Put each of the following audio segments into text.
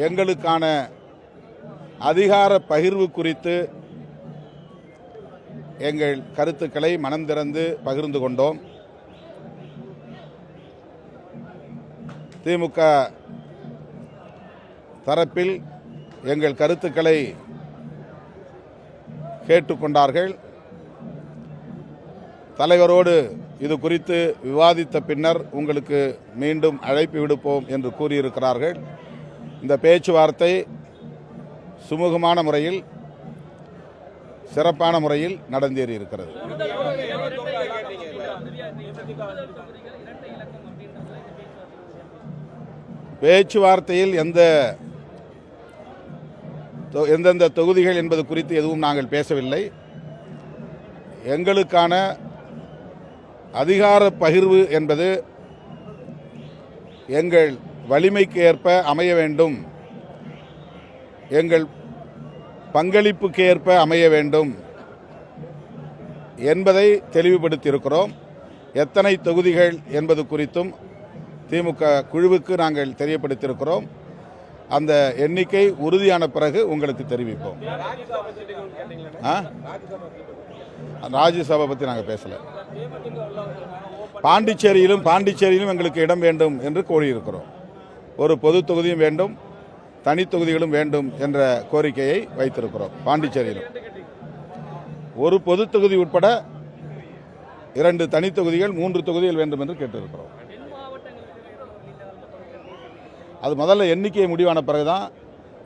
எங்களுக்கான அதிகார பகிர்வு குறித்து எங்கள் கருத்துக்களை மனம் திறந்து பகிர்ந்து கொண்டோம். திமுக தரப்பில் எங்கள் கருத்துக்களை கேட்டுக்கொண்டார்கள். தலைவரோடு இது குறித்து விவாதித்த பின்னர் உங்களுக்கு மீண்டும் அழைப்பு விடுப்போம் என்று கூறியிருக்கிறார்கள். இந்த பேச்சுவார்த்தை சுமூகமான முறையில், சிறப்பான முறையில் நடந்தேறியிருக்கிறது. பேச்சுவார்த்தையில் எந்தெந்த தொகுதிகள் என்பது குறித்து எதுவும் நாங்கள் பேசவில்லை. எங்களுக்கான அதிகார பகிர்வு என்பது எங்கள் வலிமைக்கு ஏற்ப அமைய வேண்டும், எங்கள் பங்களிப்புக்கு ஏற்ப அமைய வேண்டும் என்பதை தெளிவுபடுத்தியிருக்கிறோம். எத்தனை தொகுதிகள் என்பது குறித்தும் திமுக குழுவுக்கு நாங்கள் தெரியப்படுத்தியிருக்கிறோம். அந்த எண்ணிக்கை உறுதியான பிறகு உங்களுக்கு தெரிவிப்போம். ராஜ்யசபா பற்றி நாங்கள் பேசலை. பாண்டிச்சேரியிலும் எங்களுக்கு இடம் வேண்டும் என்று கோரியிருக்கிறோம். ஒரு பொது தொகுதியும் வேண்டும், தனி தொகுதிகளும் வேண்டும் என்ற கோரிக்கையை வைத்திருக்கிறோம். பாண்டிச்சேரியிலும் ஒரு பொது தொகுதி உட்பட 2 தனி தொகுதிகள், 3 தொகுதிகள் வேண்டும் என்று கேட்டிருக்கிறோம். அது முதல்ல எண்ணிக்கை முடிவான பிறகுதான்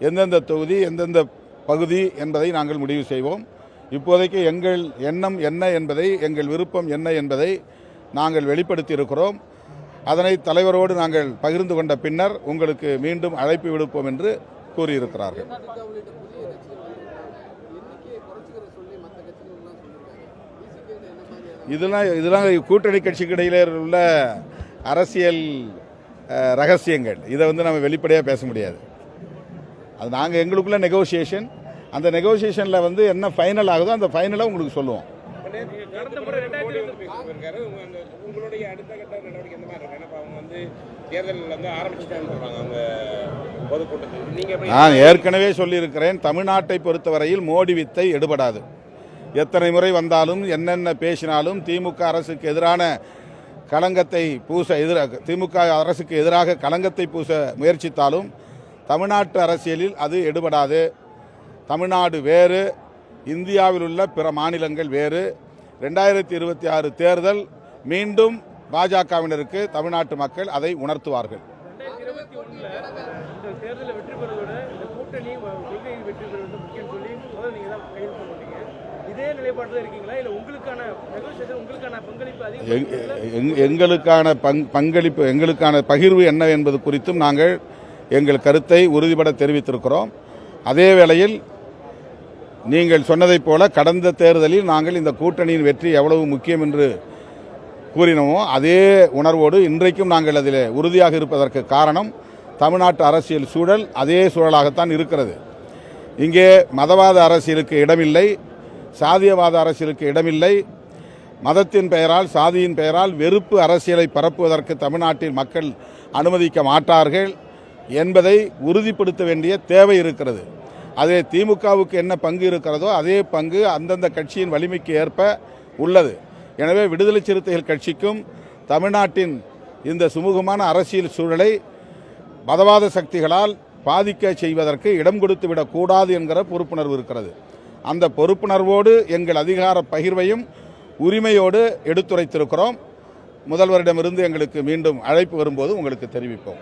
எந்தெந்த தொகுதி, எந்தெந்த பகுதி என்பதை நாங்கள் முடிவு செய்வோம். இப்போதைக்கு எங்கள் எண்ணம் என்ன என்பதை, எங்கள் விருப்பம் என்ன என்பதை நாங்கள் வெளிப்படுத்தி இருக்கிறோம். அதனை தலைவரோடு நாங்கள் பகிர்ந்து கொண்ட பின்னர் உங்களுக்கு மீண்டும் அழைப்பு விடுப்போம் என்று கூறியிருக்கிறார்கள். இதெல்லாம் கூட்டணி கட்சிக்கு இடையிலே உள்ள அரசியல் ரகசியங்கள். இதை நம்ம வெளிப்படையாக பேச முடியாது. அது நாங்கள் எங்களுக்குள்ள நெகோசியேஷன். அந்த நெகோசியேஷனில் என்ன ஃபைனல் ஆகுதோ அந்த ஃபைனலை உங்களுக்கு சொல்லுவோம். நான் ஏற்கனவே சொல்லியிருக்கிறேன், தமிழ்நாட்டை பொறுத்தவரையில் மோடி வித்தை எடுபடாது. எத்தனை முறை வந்தாலும், என்னென்ன பேசினாலும், திமுக அரசுக்கு எதிரான களங்கத்தை பூச திமுக அரசுக்கு எதிராக களங்கத்தை பூச முயற்சித்தாலும் தமிழ்நாட்டு அரசியலில் அது எடுபடாது. தமிழ்நாடு வேறு, இந்தியாவில் உள்ள பிற மாநிலங்கள் வேறு. 2026 தேர்தல் மீண்டும் பாஜகவினருக்கு தமிழ்நாட்டு மக்கள் அதை உணர்த்துவார்கள். எங்களுக்கான பங்களிப்பு, எங்களுக்கான பகிர்வு என்ன என்பது குறித்தும் நாங்கள் எங்கள் கருத்தை உறுதிபட தெரிவித்திருக்கிறோம். அதே வேளையில் நீங்கள் சொன்னதைப் போல கடந்த தேர்தலில் நாங்கள் இந்த கூட்டணியின் வெற்றி எவ்வளவு முக்கியம் என்று கூறினோமோ அதே உணர்வோடு இன்றைக்கும் நாங்கள் அதில் உறுதியாக இருப்பதற்கு காரணம் தமிழ்நாட்டு அரசியல் சூழல் அதே சூழலாகத்தான் இருக்கிறது. இங்கே மதவாத அரசியலுக்கு இடமில்லை, சாதியவாத அரசியலுக்கு இடமில்லை. மதத்தின் பெயரால், சாதியின் பெயரால் வெறுப்பு அரசியலை பரப்புவதற்கு தமிழ்நாட்டில் மக்கள் அனுமதிக்க மாட்டார்கள் என்பதை உறுதிப்படுத்த வேண்டிய தேவை இருக்கிறது. அதே திமுகவுக்கு என்ன பங்கு இருக்கிறதோ அதே பங்கு அந்தந்த கட்சியின் வலிமைக்கு ஏற்ப உள்ளது. எனவே விடுதலை சிறுத்தைகள் கட்சிக்கும் தமிழ்நாட்டின் இந்த சுமூகமான அரசியல் சூழலை மதவாத சக்திகளால் பாதிக்க செய்வதற்கு இடம் கொடுத்து விடக்கூடாது என்கிற பொறுப்புணர்வு இருக்கிறது. அந்த பொறுப்புணர்வோடு எங்கள் அதிகார பகிர்வையும் உரிமையோடு எடுத்துரைத்திருக்கிறோம். முதல்வரிடமிருந்து எங்களுக்கு மீண்டும் அழைப்பு வரும்போது உங்களுக்கு தெரிவிப்போம்.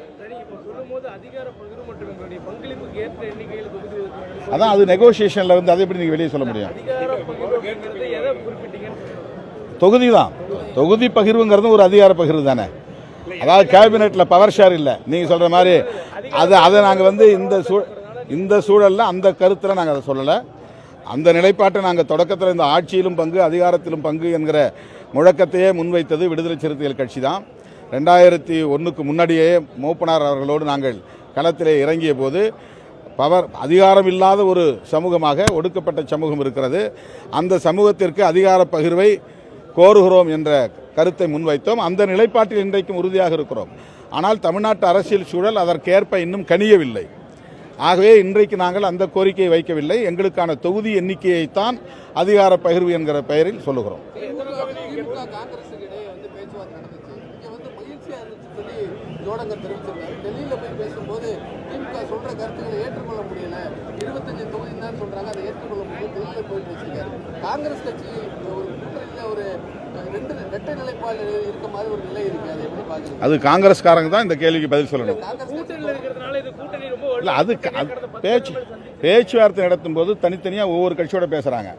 அதான் அது நெகோசியேஷனில் அதை எப்படி நீங்கள் வெளியே சொல்ல முடியும்? தொகுதி தான், தொகுதி பகிர்வுங்கிறது ஒரு அதிகார பகிர்வு தானே. அதாவது கேபினெட்டில் பவர் ஷேர் இல்லை நீங்கள் சொல்கிற மாதிரி. அதை நாங்கள் இந்த சூழலில் அந்த கருத்தில் நாங்கள் அதை சொல்லலை. அந்த நிலைப்பாட்டை நாங்கள் தொடக்கத்தில் இந்த ஆட்சியிலும் பங்கு, அதிகாரத்திலும் பங்கு என்கிற முழக்கத்தையே முன்வைத்தது விடுதலை சிறுத்தைகள் கட்சி தான். 2001க்கு முன்னாடியே மூப்பனார் அவர்களோடு நாங்கள் களத்திலே இறங்கிய போது அதிகாரம் இல்லாத ஒரு சமூகமாக, ஒடுக்கப்பட்ட சமூகம் இருக்கிறது, அந்த சமூகத்திற்கு அதிகார பகிர்வை கோருகிறோம் என்ற கருத்தை முன்வைத்தோம். அந்த நிலைப்பாட்டில் இன்றைக்கும் உறுதியாக இருக்கிறோம். ஆனால் தமிழ்நாட்டு அரசியல் சூழல் அதற்கேற்ப இன்னும் கனியவில்லை. ஆகவே இன்றைக்கு நாங்கள் அந்த கோரிக்கையை வைக்கவில்லை. எங்களுக்கான தொகுதி எண்ணிக்கையைத்தான் அதிகார பகிர்வு என்கிற பெயரில் சொல்லுகிறோம். ஜோடங்கர் தெரிவிச்சிருக்காரு. டெல்லியில போய் பேசும்போது திமுக சொல்ற கருத்துக்களை ஏற்றுக்கொள்ள முடியல, 25 தொகுதி தான் சொல்றாங்க, அதை ஏற்றுக்கொள்ள முடியல, டெல்லியில போய் பேசியிருக்காரு. காங்கிரஸ் கட்சி ஒரு கூட்டணியில ஒரு இரட்டை நிலைப்பாடு இருக்க மாதிரி ஒரு நிலை இருக்கு, அதை எப்படி பாக்குறீங்க? அது காங்கிரஸ்காரங்க தான் இந்த கேள்விக்கு பதில் சொல்லணும். இல்ல, அது பேச்சுவார்த்தை நடத்தும் போது தனித்தனியாக ஒவ்வொரு கட்சியோட பேசுறாங்க.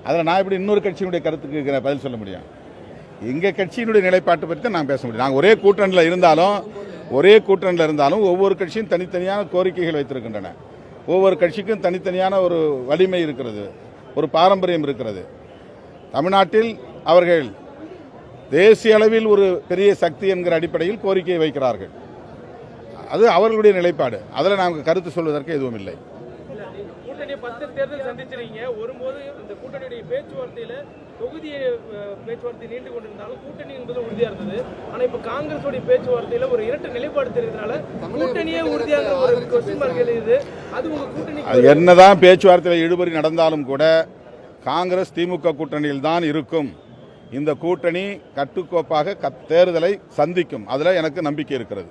அதில் நான் எப்படி இன்னொரு கட்சியினுடைய கருத்துக்கு பதில் சொல்ல முடியும்? எங்கள் கட்சியினுடைய நிலைப்பாட்டை பற்றி தான் நான் பேச முடியும். நாங்கள் ஒரே கூட்டணியில் இருந்தாலும் ஒவ்வொரு கட்சியும் தனித்தனியான கோரிக்கைகள் வைத்திருக்கின்றன. ஒவ்வொரு கட்சிக்கும் தனித்தனியான ஒரு வலிமை இருக்கிறது, ஒரு பாரம்பரியம் இருக்கிறது. தமிழ்நாட்டில் அவர்கள் தேசிய அளவில் ஒரு பெரிய சக்தி என்கிற அடிப்படையில் கோரிக்கையை வைக்கிறார்கள். அது அவர்களுடைய நிலைப்பாடு. அதில் நாங்கள் கருத்து சொல்வதற்கு எதுவும் இல்லை. கூட்டணி 10 தேர்தல் சந்திச்சிருக்கீங்க. ஒருபோது இந்த கூட்டணியுடைய பேச்சுவார்த்தையில தொகுதியை பேச்சுவார்த்தை நீண்டு கொண்டிருந்தாலும் கூட்டணி என்பது உறுதியா இருந்தது. ஆனா இப்ப காங்கிரஸோட பேச்சுவார்த்தையில ஒரு இரட்டை நிலைப்பாடு தெரியுதுனால கூட்டணியே உறுதியாக ஒரு கொஸ்டின் மார்க் எழுது. அது உங்க கூட்டணி என்னதான் பேச்சுவார்த்தையில் இழுபறி நடந்தாலும் கூட காங்கிரஸ் திமுக கூட்டணியில் தான் இருக்கும். இந்த கூட்டணி கட்டுக்கோப்பாக தேர்தலை சந்திக்கும். அதில் எனக்கு நம்பிக்கை இருக்கிறது.